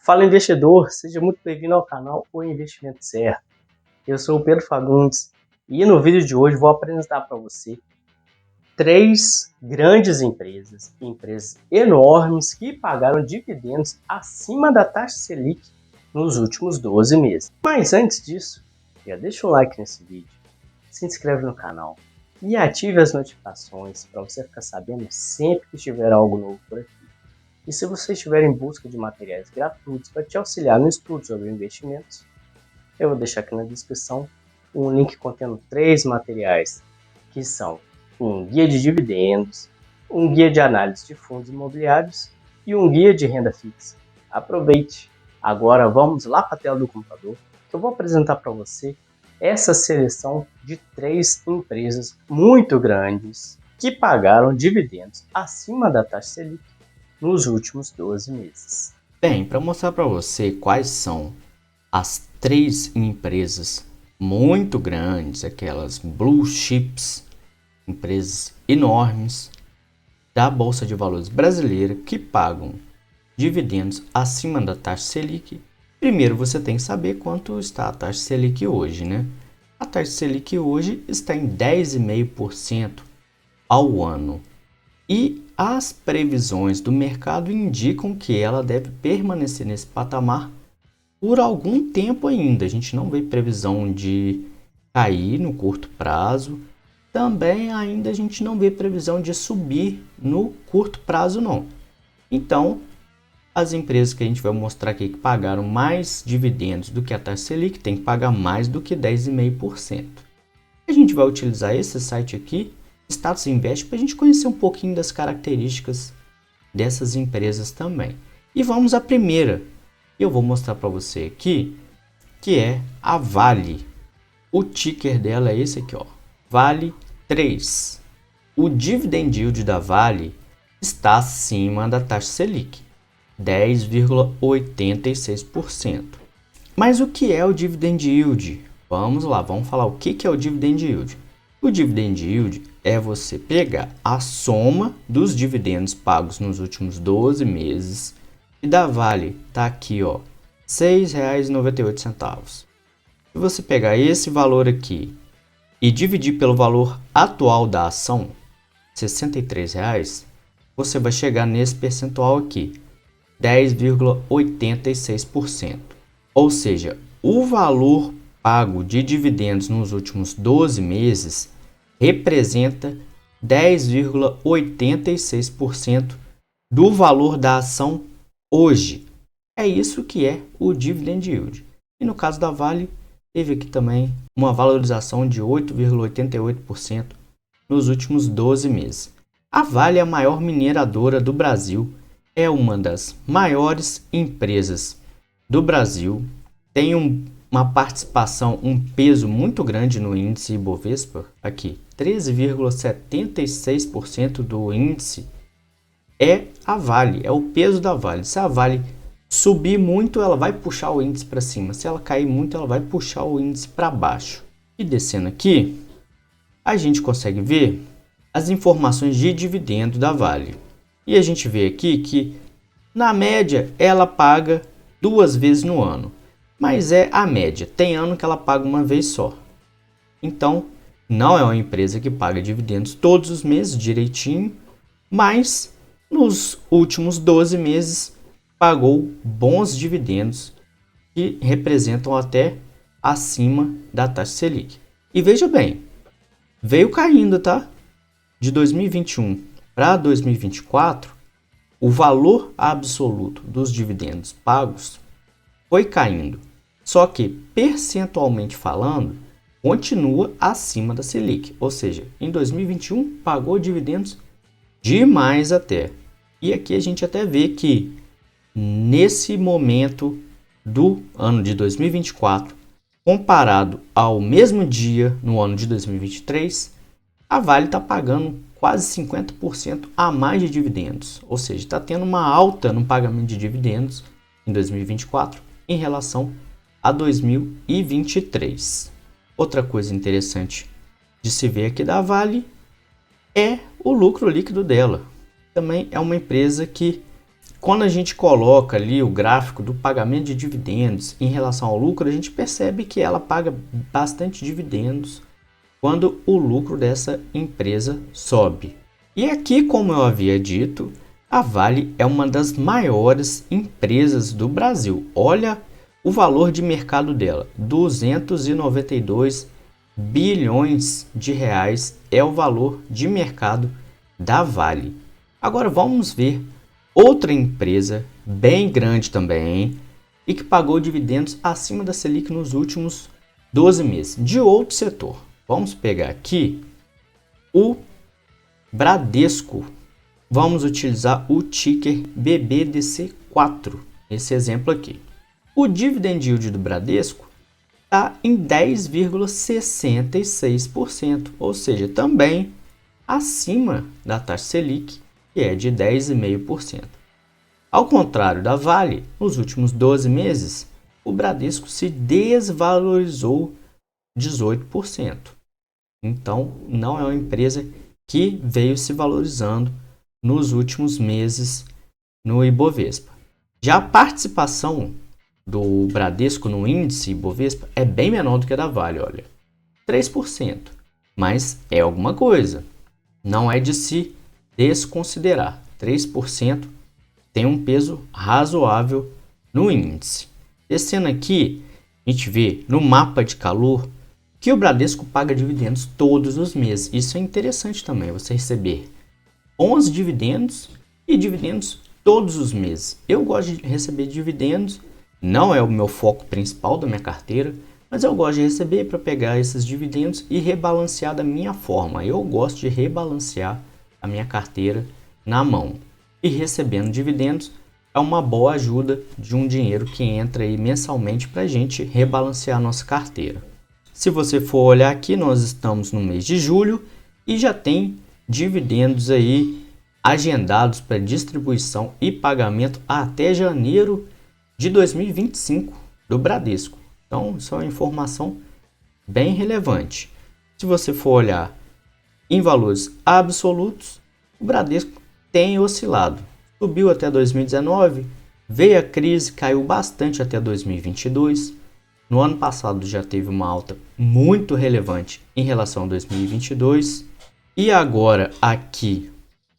Fala investidor, seja muito bem-vindo ao canal O Investimento Certo. Eu sou o Pedro Fagundes e no vídeo de hoje vou apresentar para você três grandes empresas enormes que pagaram dividendos acima da taxa Selic nos últimos 12 meses. Mas antes disso, já deixa o like nesse vídeo, se inscreve no canal e ative as notificações para você ficar sabendo sempre que tiver algo novo por aqui. E se você estiver em busca de materiais gratuitos para te auxiliar no estudo sobre investimentos, eu vou deixar aqui na descrição um link contendo 3 materiais, que são um guia de dividendos, um guia de análise de fundos imobiliários e um guia de renda fixa. Aproveite! Agora vamos lá para a tela do computador, que eu vou apresentar para você essa seleção de 3 empresas muito grandes que pagaram dividendos acima da taxa Selic nos últimos 12 meses. Bem, para mostrar para você quais são as 3 empresas muito grandes, aquelas blue chips, empresas enormes da Bolsa de Valores brasileira que pagam dividendos acima da taxa Selic, primeiro você tem que saber quanto está a taxa Selic hoje, né? A taxa Selic hoje está em 10,5% ao ano. E as previsões do mercado indicam que ela deve permanecer nesse patamar por algum tempo ainda. A gente não vê previsão de cair no curto prazo. Também ainda a gente não vê previsão de subir no curto prazo, não. Então, as empresas que a gente vai mostrar aqui que pagaram mais dividendos do que a taxa Selic tem que pagar mais do que 10,5%. A gente vai utilizar esse site aqui, Status Invest, para a gente conhecer um pouquinho das características dessas empresas também. E vamos à primeira. Eu vou mostrar para você aqui, que é a Vale. O ticker dela é esse aqui, ó, Vale 3. O dividend yield da Vale está acima da taxa Selic, 10,86%. Mas o que é o dividend yield? Vamos lá, vamos falar o que é o dividend yield. O dividend yield é você pegar a soma dos dividendos pagos nos últimos 12 meses e da Vale tá aqui, ó, R$ 6,98. Se você pegar esse valor aqui e dividir pelo valor atual da ação, R$ 63, você vai chegar nesse percentual aqui, 10,86%. Ou seja, o valor pago de dividendos nos últimos 12 meses representa 10,86% do valor da ação hoje. É isso que é o dividend yield. E no caso da Vale, teve aqui também uma valorização de 8,88% nos últimos 12 meses. A Vale é a maior mineradora do Brasil, é uma das maiores empresas do Brasil, tem uma participação, um peso muito grande no índice Ibovespa, aqui, 13,76% do índice é a Vale, é o peso da Vale. Se a Vale subir muito, ela vai puxar o índice para cima. Se ela cair muito, ela vai puxar o índice para baixo. E descendo aqui, a gente consegue ver as informações de dividendo da Vale. E a gente vê aqui que, na média, ela paga 2 vezes no ano. Mas é a média. Tem ano que ela paga uma vez só. Então, não é uma empresa que paga dividendos todos os meses direitinho, mas nos últimos 12 meses pagou bons dividendos que representam até acima da taxa Selic. E veja bem, veio caindo, tá? De 2021 para 2024, o valor absoluto dos dividendos pagos foi caindo. Só que, percentualmente falando, continua acima da Selic. Ou seja, em 2021 pagou dividendos demais até. E aqui a gente até vê que nesse momento do ano de 2024, comparado ao mesmo dia no ano de 2023, a Vale está pagando quase 50% a mais de dividendos. Ou seja, está tendo uma alta no pagamento de dividendos em 2024 em relação a 2023. Outra coisa interessante de se ver aqui da Vale é o lucro líquido dela. Também é uma empresa que quando a gente coloca ali o gráfico do pagamento de dividendos em relação ao lucro, a gente percebe que ela paga bastante dividendos quando o lucro dessa empresa sobe. E aqui, como eu havia dito, a Vale é uma das maiores empresas do Brasil. Olha o valor de mercado dela, 292 bilhões de reais é o valor de mercado da Vale. Agora vamos ver outra empresa bem grande também e que pagou dividendos acima da Selic nos últimos 12 meses, de outro setor. Vamos pegar aqui o Bradesco. Vamos utilizar o ticker BBDC4, esse exemplo aqui. O dividend yield do Bradesco está em 10,66%, ou seja, também acima da taxa Selic, que é de 10,5%. Ao contrário da Vale, nos últimos 12 meses, o Bradesco se desvalorizou 18%. Então, não é uma empresa que veio se valorizando nos últimos meses no Ibovespa. Já a participação do Bradesco no índice Ibovespa é bem menor do que a da Vale, olha, 3%. Mas é alguma coisa, não é de se desconsiderar. 3% tem um peso razoável no índice. Descendo aqui, a gente vê no mapa de calor que o Bradesco paga dividendos todos os meses. Isso é interessante também, você receber bons dividendos e dividendos todos os meses. Eu gosto de receber dividendos, não é o meu foco principal da minha carteira, mas eu gosto de receber para pegar esses dividendos e rebalancear da minha forma. Eu gosto de rebalancear a minha carteira na mão. E recebendo dividendos é uma boa ajuda de um dinheiro que entra aí mensalmente para a gente rebalancear a nossa carteira. Se você for olhar aqui, nós estamos no mês de julho e já tem dividendos aí agendados para distribuição e pagamento até janeiro de 2025 do Bradesco. Então, isso é uma informação bem relevante. Se você for olhar em valores absolutos, o Bradesco tem oscilado. Subiu até 2019, veio a crise, caiu bastante até 2022. No ano passado já teve uma alta muito relevante em relação a 2022. E agora aqui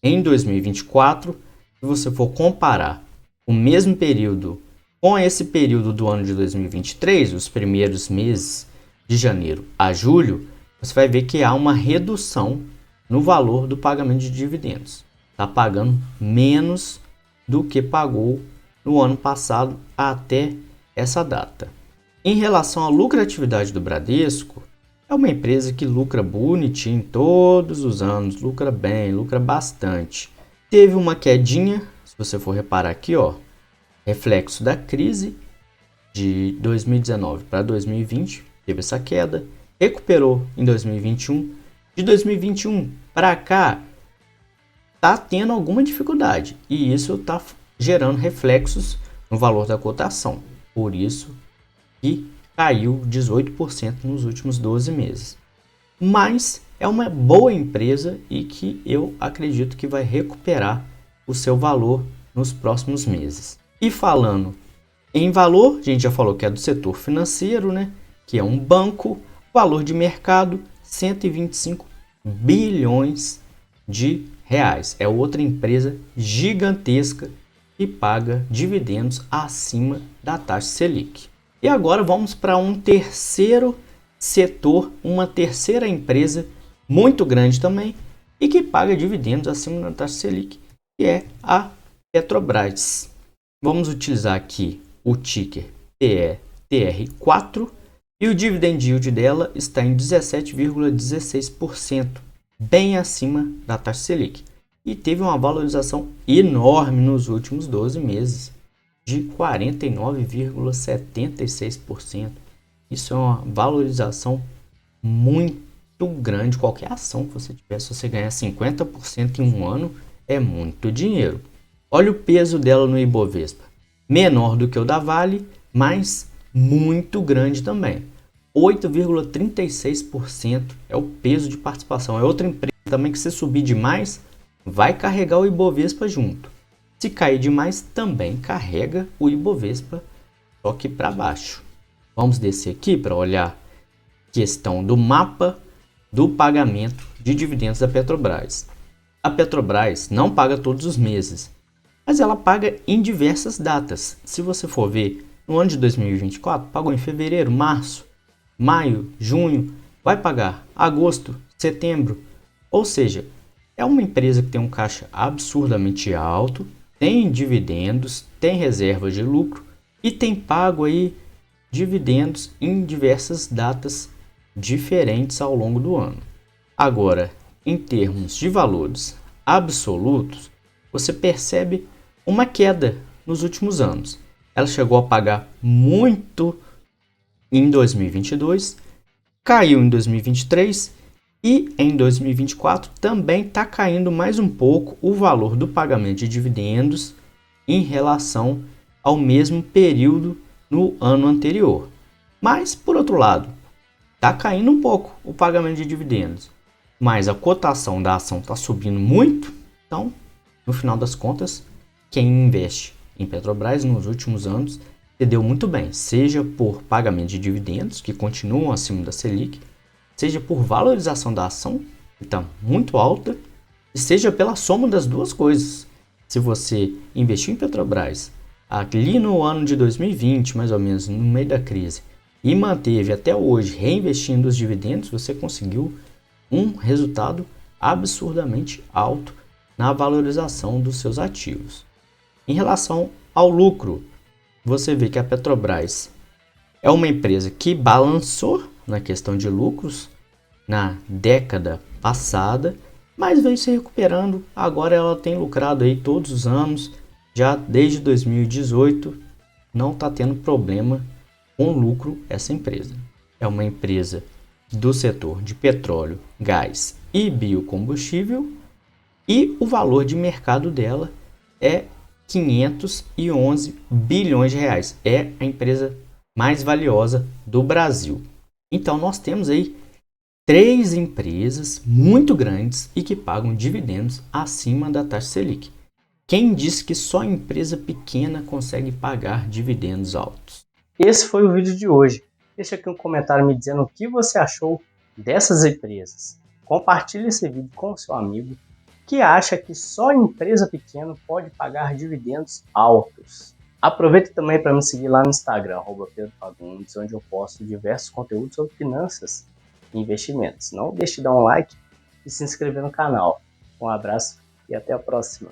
em 2024, se você for comparar o mesmo período com esse período do ano de 2023, os primeiros meses de janeiro a julho, você vai ver que há uma redução no valor do pagamento de dividendos. Está pagando menos do que pagou no ano passado até essa data. Em relação à lucratividade do Bradesco, é uma empresa que lucra bonitinho todos os anos, lucra bem, lucra bastante. Teve uma quedinha, se você for reparar aqui, ó, reflexo da crise de 2019 para 2020, teve essa queda, recuperou em 2021. De 2021 para cá, está tendo alguma dificuldade e isso está gerando reflexos no valor da cotação. Por isso que caiu 18% nos últimos 12 meses. Mas é uma boa empresa e que eu acredito que vai recuperar o seu valor nos próximos meses. E falando em valor, a gente já falou que é do setor financeiro, né? Que é um banco, valor de mercado 125 bilhões de reais. É outra empresa gigantesca que paga dividendos acima da taxa Selic. E agora vamos para um terceiro setor, uma terceira empresa muito grande também e que paga dividendos acima da taxa Selic, que é a Petrobras. Vamos utilizar aqui o ticker PETR4 e o dividend yield dela está em 17,16%, bem acima da taxa Selic. E teve uma valorização enorme nos últimos 12 meses, de 49,76%. Isso é uma valorização muito grande. Qualquer ação que você tiver, se você ganhar 50% em um ano, é muito dinheiro. Olha o peso dela no Ibovespa. Menor do que o da Vale, mas muito grande também. 8,36% é o peso de participação. É outra empresa também que, se subir demais, vai carregar o Ibovespa junto. Se cair demais, também carrega o Ibovespa, só que para baixo. Vamos descer aqui para olhar a questão do mapa do pagamento de dividendos da Petrobras. A Petrobras não paga todos os meses, mas ela paga em diversas datas. Se você for ver, no ano de 2024, pagou em fevereiro, março, maio, junho, vai pagar agosto, setembro. Ou seja, é uma empresa que tem um caixa absurdamente alto, tem dividendos, tem reservas de lucro e tem pago aí dividendos em diversas datas diferentes ao longo do ano. Agora, em termos de valores absolutos, você percebe uma queda nos últimos anos. Ela chegou a pagar muito em 2022, caiu em 2023 e em 2024 também está caindo mais um pouco o valor do pagamento de dividendos em relação ao mesmo período no ano anterior. Mas, por outro lado, está caindo um pouco o pagamento de dividendos, mas a cotação da ação está subindo muito. Então, no final das contas, quem investe em Petrobras nos últimos anos se deu muito bem, seja por pagamento de dividendos, que continuam acima da Selic, seja por valorização da ação, que está muito alta, e seja pela soma das duas coisas. Se você investiu em Petrobras ali no ano de 2020, mais ou menos no meio da crise, e manteve até hoje reinvestindo os dividendos, você conseguiu um resultado absurdamente alto na valorização dos seus ativos. Em relação ao lucro, você vê que a Petrobras é uma empresa que balançou na questão de lucros na década passada, mas vem se recuperando. Agora ela tem lucrado aí todos os anos, já desde 2018, não está tendo problema com lucro essa empresa. É uma empresa do setor de petróleo, gás e biocombustível, e o valor de mercado dela é 511 bilhões de reais. É a empresa mais valiosa do Brasil. Então nós temos aí 3 empresas muito grandes e que pagam dividendos acima da taxa Selic. Quem disse que só empresa pequena consegue pagar dividendos altos? Esse foi o vídeo de hoje. Deixa aqui um comentário me dizendo o que você achou dessas empresas. Compartilhe esse vídeo com o seu amigo que acha que só empresa pequena pode pagar dividendos altos. Aproveita também para me seguir lá no Instagram, @PedroFagundes, onde eu posto diversos conteúdos sobre finanças e investimentos. Não deixe de dar um like e se inscrever no canal. Um abraço e até a próxima.